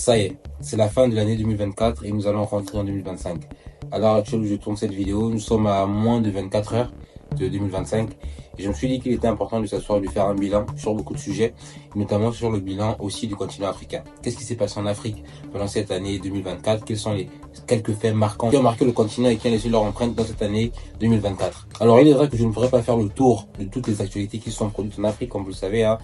ça y est, c'est la fin de l'année 2024 et nous allons rentrer en 2025. À l'heure actuelle où je tourne cette vidéo, nous sommes à moins de 24 heures de 2025 et je me suis dit qu'il était important de s'asseoir et de faire un bilan sur beaucoup de sujets, notamment sur le bilan aussi du continent africain. Qu'est-ce qui s'est passé en Afrique pendant cette année 2024? Quels sont les quelques faits marquants qui ont marqué le continent et qui ont laissé leur empreinte dans cette année 2024? Alors il est vrai que je ne pourrais pas faire le tour de toutes les actualités qui sont produites en Afrique, comme vous le savez, hein.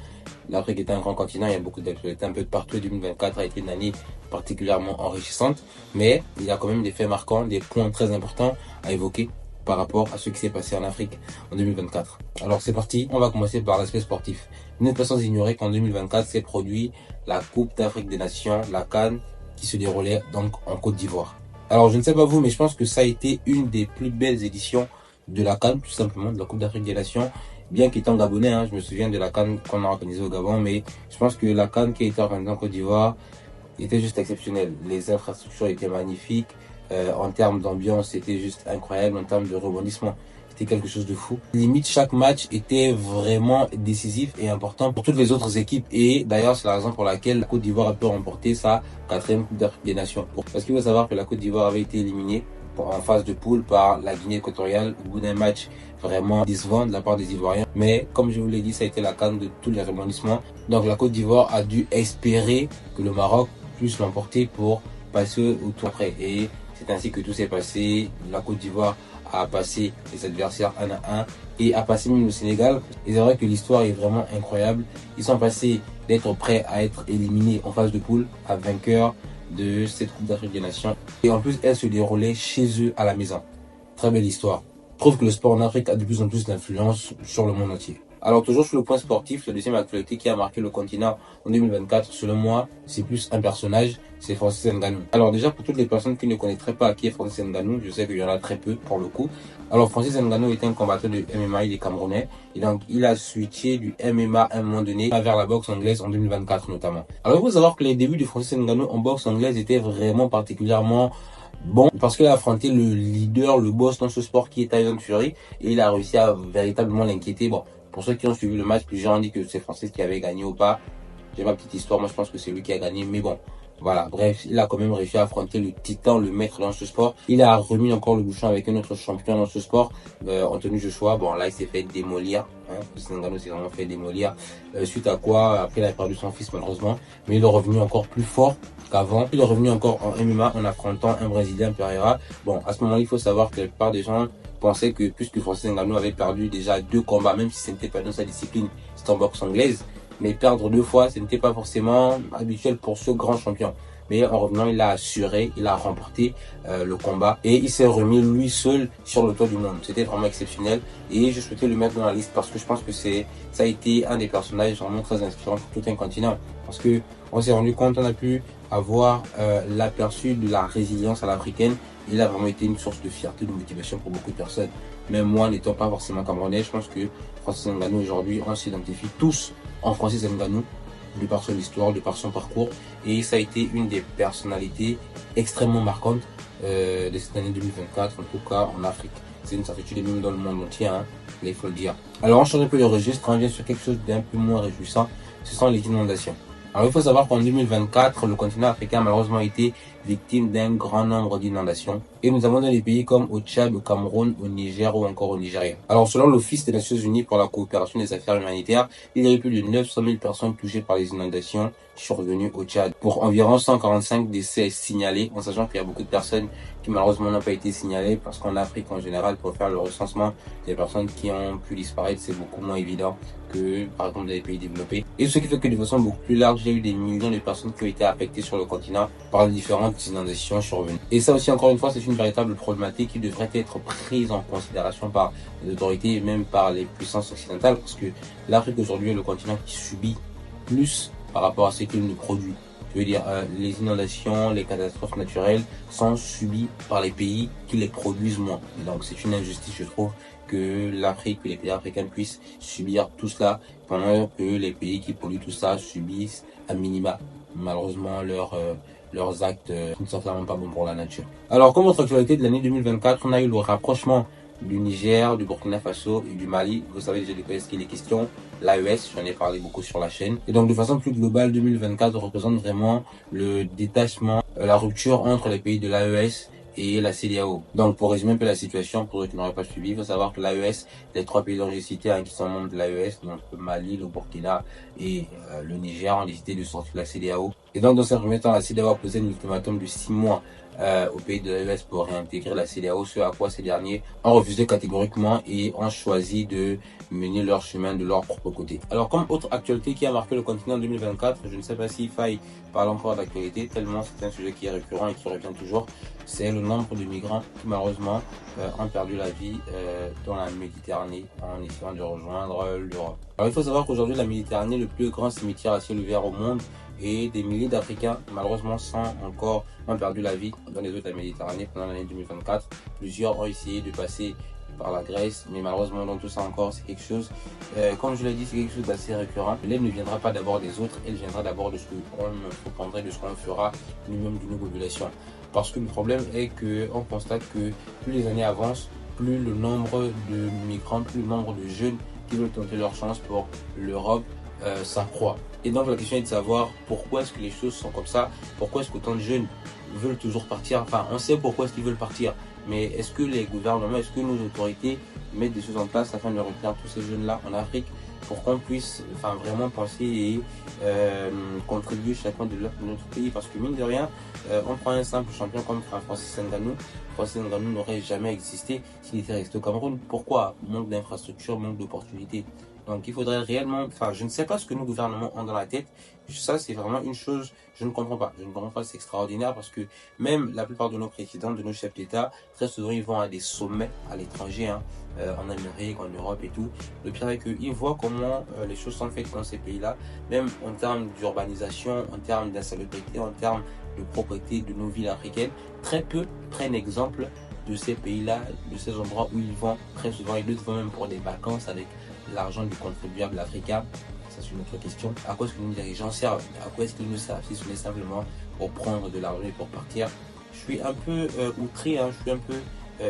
L'Afrique est un grand continent, il y a beaucoup d'actualités un peu de partout et 2024 a été une année particulièrement enrichissante, mais il y a quand même des faits marquants, des points très importants à évoquer par rapport à ce qui s'est passé en Afrique en 2024. Alors c'est parti, on va commencer par l'aspect sportif. Vous n'êtes pas sans ignorer qu'en 2024 s'est produit la Coupe d'Afrique des Nations, la CAN, qui se déroulait donc en Côte d'Ivoire. Alors je ne sais pas vous, mais je pense que ça a été une des plus belles éditions de la CAN, tout simplement, de la Coupe d'Afrique des Nations. Bien qu'étant gabonais, je me souviens de la CAN qu'on a organisée au Gabon, mais je pense que la CAN qui a été organisée en Côte d'Ivoire était juste exceptionnelle. Les infrastructures étaient magnifiques, en termes d'ambiance, c'était juste incroyable, en termes de rebondissement, c'était quelque chose de fou. Limite, chaque match était vraiment décisif et important pour toutes les autres équipes. Et d'ailleurs, c'est la raison pour laquelle la Côte d'Ivoire a pu remporter sa 4e Coupe d'Afrique des Nations. Parce qu'il faut savoir que la Côte d'Ivoire avait été éliminée en phase de poule par la Guinée équatoriale au bout d'un match vraiment décevant de la part des Ivoiriens. Mais comme je vous l'ai dit, ça a été la CAN de tous les rebondissements. Donc la Côte d'Ivoire a dû espérer que le Maroc puisse l'emporter pour passer au tour après. Et c'est ainsi que tout s'est passé. La Côte d'Ivoire a passé les adversaires 1-1 et a passé même le Sénégal. Et c'est vrai que l'histoire est vraiment incroyable. Ils sont passés d'être prêts à être éliminés en phase de poule à vainqueurs de cette Coupe d'Afrique des Nations. Et en plus, elle se déroulait chez eux à la maison. Très belle histoire. Je trouve que le sport en Afrique a de plus en plus d'influence sur le monde entier. Alors toujours sur le point sportif, la deuxième actualité qui a marqué le continent en 2024, selon moi, c'est plus un personnage, c'est Francis Ngannou. Alors déjà, pour toutes les personnes qui ne connaîtraient pas qui est Francis Ngannou, je sais qu'il y en a très peu pour le coup. Alors Francis Ngannou était un combattant de MMA, il est camerounais, et donc il a switché du MMA à un moment donné vers la boxe anglaise en 2024 notamment. Alors il faut savoir que les débuts de Francis Ngannou en boxe anglaise étaient vraiment particulièrement bon, parce qu'il a affronté le leader, le boss dans ce sport qui est Tyson Fury, et il a réussi à véritablement l'inquiéter. Bon, pour ceux qui ont suivi le match, plusieurs ont dit que c'est Francis qui avait gagné ou pas. J'ai ma petite histoire, moi je pense que c'est lui qui a gagné, mais bon, voilà, bref, il a quand même réussi à affronter le titan, le maître dans ce sport. Il a remis encore le bouchon avec un autre champion dans ce sport, Anthony Joshua. Bon, là, il s'est fait démolir, Ngannou s'est vraiment fait démolir, suite à quoi, après il a perdu son fils malheureusement, mais il est revenu encore plus fort qu'avant. Il est revenu encore en MMA en affrontant un Brésilien, Pereira. Bon, à ce moment-là, il faut savoir que la plupart des gens pensaient que puisque Francis Ngannou avait perdu déjà 2 combats, même si ce n'était pas dans sa discipline, c'est en boxe anglaise, mais perdre 2 fois, ce n'était pas forcément habituel pour ce grand champion. Mais en revenant, il a assuré, il a remporté le combat et il s'est remis lui seul sur le toit du monde. C'était vraiment exceptionnel et je souhaitais le mettre dans la liste parce que je pense que ça a été un des personnages vraiment très inspirants pour tout un continent. Parce que on s'est rendu compte, on a pu avoir l'aperçu de la résilience à l'africaine. Il a vraiment été une source de fierté, de motivation pour beaucoup de personnes. Même moi, n'étant pas forcément camerounais, je pense que Francis Ngannou aujourd'hui, on s'identifie tous en Francis Ngannou, de par son histoire, de par son parcours. Et ça a été une des personnalités extrêmement marquantes de cette année 2024, en tout cas en Afrique. C'est une certitude et même dans le monde entier, il faut le dire. Alors on change un peu le registre, on vient sur quelque chose d'un peu moins réjouissant, ce sont les inondations. Alors il faut savoir qu'en 2024, le continent africain a malheureusement été victime d'un grand nombre d'inondations. Et nous avons dans des pays comme au Tchad, au Cameroun, au Niger ou encore au Nigeria. Alors selon l'Office des Nations Unies pour la coopération des affaires humanitaires, il y a eu plus de 900 000 personnes touchées par les inondations survenues au Tchad. Pour environ 145 décès signalés, en sachant qu'il y a beaucoup de personnes qui malheureusement n'ont pas été signalées parce qu'en Afrique en général, pour faire le recensement des personnes qui ont pu disparaître, c'est beaucoup moins évident que par exemple dans les pays développés. Et ce qui fait que de façon beaucoup plus large, il y a eu des millions de personnes qui ont été affectées sur le continent par les différentes inondations survenues. Et ça aussi, encore une fois, c'est une véritable problématique qui devrait être prise en considération par les autorités et même par les puissances occidentales, parce que l'Afrique aujourd'hui est le continent qui subit plus par rapport à ce qu'il nous produit. Je veux dire, les inondations, les catastrophes naturelles sont subies par les pays qui les produisent moins. Et donc c'est une injustice, je trouve, que l'Afrique, que les pays africains puissent subir tout cela, pendant que les pays qui polluent tout ça subissent à minima, malheureusement, leurs actes qui ne sont vraiment pas bons pour la nature. Alors, comme autre actualité de l'année 2024, on a eu le rapprochement du Niger, du Burkina Faso et du Mali. Vous savez déjà de quoi est-ce qu'il est question. L'AES, j'en ai parlé beaucoup sur la chaîne. Et donc de façon plus globale, 2024 représente vraiment le détachement, la rupture entre les pays de l'AES et la CEDEAO. Donc pour résumer un peu la situation, pour ceux qui n'auraient pas suivi, il faut savoir que l'AES, les trois pays dont j'ai cité, qui sont membres de l'AES, donc le Mali, le Burkina et le Niger, ont décidé de sortir de la CEDEAO. Et donc dans ce premier temps, la CEDEAO a posé un ultimatum de 6 mois au pays de l'AES pour réintégrer la CEDEAO, ce à quoi ces derniers ont refusé catégoriquement et ont choisi de mener leur chemin de leur propre côté. Alors comme autre actualité qui a marqué le continent en 2024, je ne sais pas s'il faille parler encore d'actualité, tellement c'est un sujet qui est récurrent et qui revient toujours, c'est le nombre de migrants qui malheureusement ont perdu la vie dans la Méditerranée en essayant de rejoindre l'Europe. Alors il faut savoir qu'aujourd'hui la Méditerranée est le plus grand cimetière à ciel ouvert au monde et des milliers d'Africains malheureusement ont perdu la vie dans les eaux de la Méditerranée pendant l'année 2024. Plusieurs ont essayé de passer par la Grèce, mais malheureusement dans tout ça encore c'est quelque chose, comme je l'ai dit, c'est quelque chose d'assez récurrent. L'aide ne viendra pas d'abord des autres, elle viendra d'abord de ce qu'on entreprendrait, de ce qu'on fera nous-mêmes de nos populations. Parce que le problème est qu'on constate que plus les années avancent, plus le nombre de migrants, plus le nombre de jeunes qui veulent tenter leur chance pour l'Europe s'accroît. Et donc la question est de savoir pourquoi est-ce que les choses sont comme ça, pourquoi est-ce qu'autant de jeunes veulent toujours partir. Enfin, on sait pourquoi est-ce qu'ils veulent partir, mais est-ce que les gouvernements, est-ce que nos autorités mettent des choses en place afin de retenir tous ces jeunes-là en Afrique pour qu'on puisse vraiment penser et contribuer chacun de notre pays. Parce que mine de rien, on prend un simple champion comme Francis Ngannou. Francis Ngannou n'aurait jamais existé s'il était resté au Cameroun. Pourquoi? Manque d'infrastructure, manque d'opportunités. Donc il faudrait réellement, je ne sais pas ce que nos gouvernements ont dans la tête. Ça c'est vraiment une chose, je ne comprends pas. Je ne comprends pas, c'est extraordinaire parce que même la plupart de nos présidents, de nos chefs d'État, très souvent ils vont à des sommets à l'étranger, en Amérique, en Europe et tout. Le pire est qu'ils voient comment les choses sont faites dans ces pays-là, même en termes d'urbanisation, en termes d'insalubrité, en termes de propreté de nos villes africaines. Très peu prennent exemple de ces pays-là, de ces endroits où ils vont très souvent, ils le font même pour des vacances avec l'argent du contribuable africain. Ça c'est une autre question. À quoi est-ce que nos dirigeants servent? À quoi est-ce qu'ils nous servent si ce n'est simplement pour prendre de l'argent et pour partir? Je suis un peu outré, je suis un peu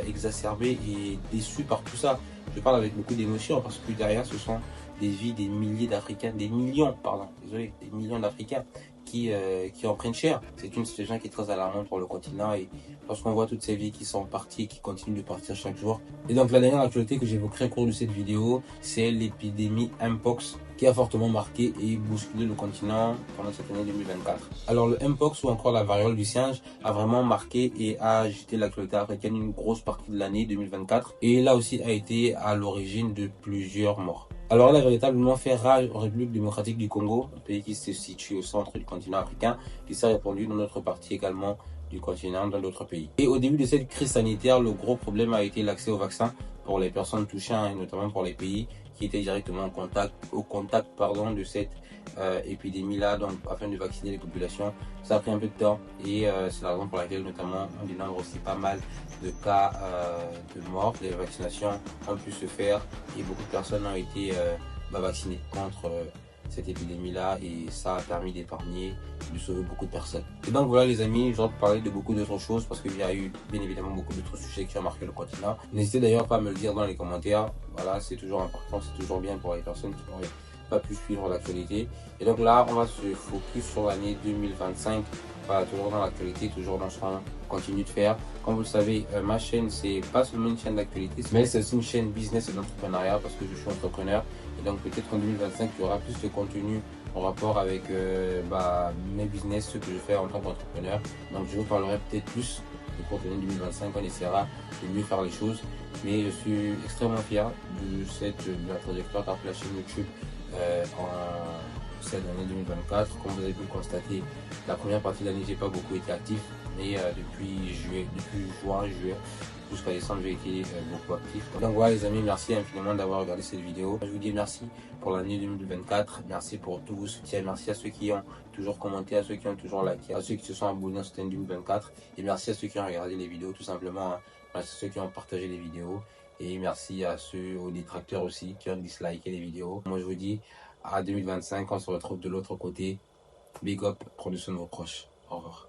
exacerbé et déçu par tout ça. Je parle avec beaucoup d'émotion parce que derrière ce sont des vies des milliers d'Africains, des millions, pardon, désolé, des millions d'Africains qui en prennent cher. C'est une situation qui est très alarmante pour le continent et lorsqu'on voit toutes ces vies qui sont parties et qui continuent de partir chaque jour. Et donc la dernière actualité que j'évoquerai au cours de cette vidéo, c'est l'épidémie Mpox qui a fortement marqué et bousculé le continent pendant cette année 2024. Alors le Mpox ou encore la variole du singe a vraiment marqué et a agité l'actualité africaine une grosse partie de l'année 2024 et là aussi a été à l'origine de plusieurs morts. Alors elle a véritablement fait rage en République démocratique du Congo, un pays qui se situe au centre du continent africain, qui s'est répandu dans notre partie également du continent, dans d'autres pays. Et au début de cette crise sanitaire, le gros problème a été l'accès au vaccin pour les personnes touchées, et notamment pour les pays qui étaient directement au contact de cette épidémie-là, donc afin de vacciner les populations. Ça a pris un peu de temps et c'est la raison pour laquelle notamment on dénombre aussi pas mal de cas de morts. Les vaccinations ont pu se faire et beaucoup de personnes ont été vaccinées contre cette épidémie-là et ça a permis d'épargner, de sauver beaucoup de personnes. Et donc voilà les amis, je vais parler de beaucoup d'autres choses parce qu'il y a eu bien évidemment beaucoup d'autres sujets qui ont marqué le continent. N'hésitez d'ailleurs pas à me le dire dans les commentaires, voilà, c'est toujours important, c'est toujours bien pour les personnes qui n'auraient pas pu suivre l'actualité. Et donc là, on va se focus sur l'année 2025. Voilà, toujours dans l'actualité, toujours dans ce qu'on continue de faire. Comme vous le savez, ma chaîne, c'est pas seulement une chaîne d'actualité, mais c'est aussi une chaîne business et d'entrepreneuriat parce que je suis entrepreneur. Et donc peut-être qu'en 2025, il y aura plus de contenu en rapport avec mes business, ce que je fais en tant qu'entrepreneur. Donc je vous parlerai peut-être plus de contenu 2025, on essaiera de mieux faire les choses. Mais je suis extrêmement fier de la trajectoire qu'a pris la chaîne YouTube en cette année 2024. Comme vous avez pu le constater, la première partie de l'année, j'ai pas beaucoup été actif, mais depuis juin, juillet, jusqu'à décembre, j'ai été beaucoup actif. Donc voilà les amis, merci infiniment d'avoir regardé cette vidéo. Je vous dis merci pour l'année 2024, merci pour tout vos soutiens, merci à ceux qui ont toujours commenté, à ceux qui ont toujours liké, à ceux qui se sont abonnés en cette année 2024, et merci à ceux qui ont regardé les vidéos tout simplement, merci à ceux qui ont partagé les vidéos, et merci à ceux, aux détracteurs aussi, qui ont disliké les vidéos. Moi je vous dis à 2025, on se retrouve de l'autre côté. Big up, prenez soin de vos proches. Au revoir.